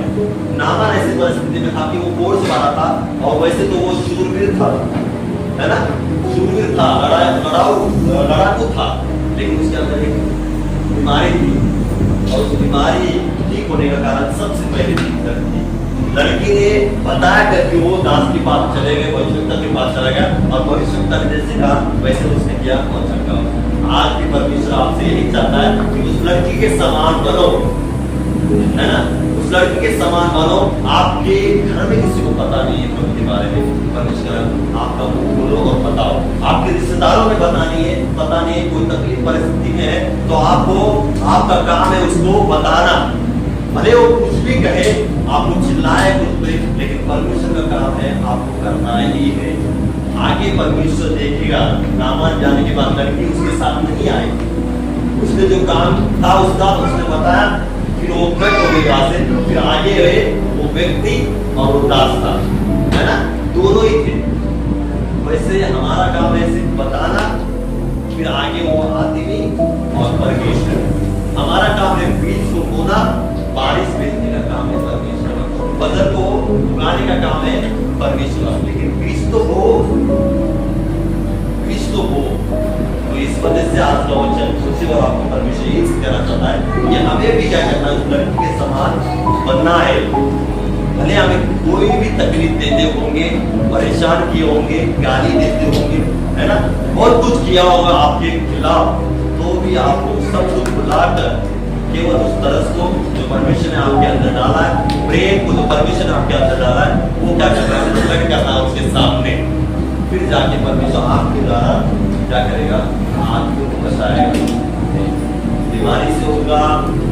नामान ऐसी परिस्थिति में था कि वो कोर्स मारा था, और वैसे तो वो शूरवीर था, है ना, शूरवीर था, लड़ाकू था, लेकिन उसके अंदर एक बीमारी थी, और उस बीमारी ठीक होने का कारण सबसे पहले लड़की ने बताया करके वो दास के पास चले गए, भविष्यवक्ता के पास चला गया, और भविष्यवक्ता ने जैसे कहा वैसे उसने किया और चंगा। आज भी परमेश्वर आपसे यही चाहता है कि उस लड़की के समान बनो, है ना, उस लड़की के समान बनो। आपके घर में किसी को पता नहीं है प्रभु के बारे में, परमेश्वर आपका मुंह खोलो और बताओ। आपके रिश्तेदारों में पता नहीं है, कोई तकलीफ परिस्थिति में है, तो आपका काम है उसको बताना। भले वो कुछ भी कहे, आपको चिल्लाए कुछ भी, लेकिन परमेश्वर का काम है आपको करना ही है। आगे परमेश्वर देखेगा। नामान जाने के बाद लड़की उसके साथ नहीं आई, उसने जो काम था उसका उसने बताया, फिर वो कट हो गई वहां से, फिर आगे रहे वो व्यक्ति और वो दास था, है ना, दोनों ही थे। वैसे हमारा काम है सिर्फ बताना, फिर आगे वो आदमी और परमेश्वर। हमारा काम है बीज को बोना, बारिश भेजने का काम है परमेश्वर, फसल को उगाने का काम है परमेश्वर, लेकिन बीज तो हो, बीज तो हो। तो इस वजह से आज का वचन सबसे बड़ा आपको परमेश्वर यही कहना चाहता है कि हमें भी क्या करना है, उस लड़की के समान बनना है। भले हमें कोई भी तकलीफ देते होंगे, परेशान किए होंगे, गाली देते होंगे, है ना, बहुत कुछ किया होगा आपके खिलाफ, तो भी आपको सब कुछ भुलाकर केवल उस तरस को जो परमेश्वर ने आपके अंदर डाला है, प्रेम को जो परमेश्वर ने आपके अंदर डाला है, वो क्या करना है, प्रकट करना है उसके सामने। फिर जाके परमेश्वर आपके द्वारा क्या करेगा, आपको बचाएगा। बीमारी से होगा,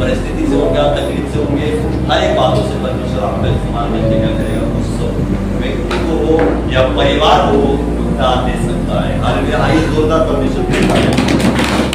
परिस्थिति से होगा, तकलीफ से होंगे, हर एक बातों से परमेश्वर आपका इस्तेमाल करके क्या करेगा, उस व्यक्ति को हो या परिवार को उद्धार दे सकता है। हालेलुया। आइए जोरदार परमेश्वर के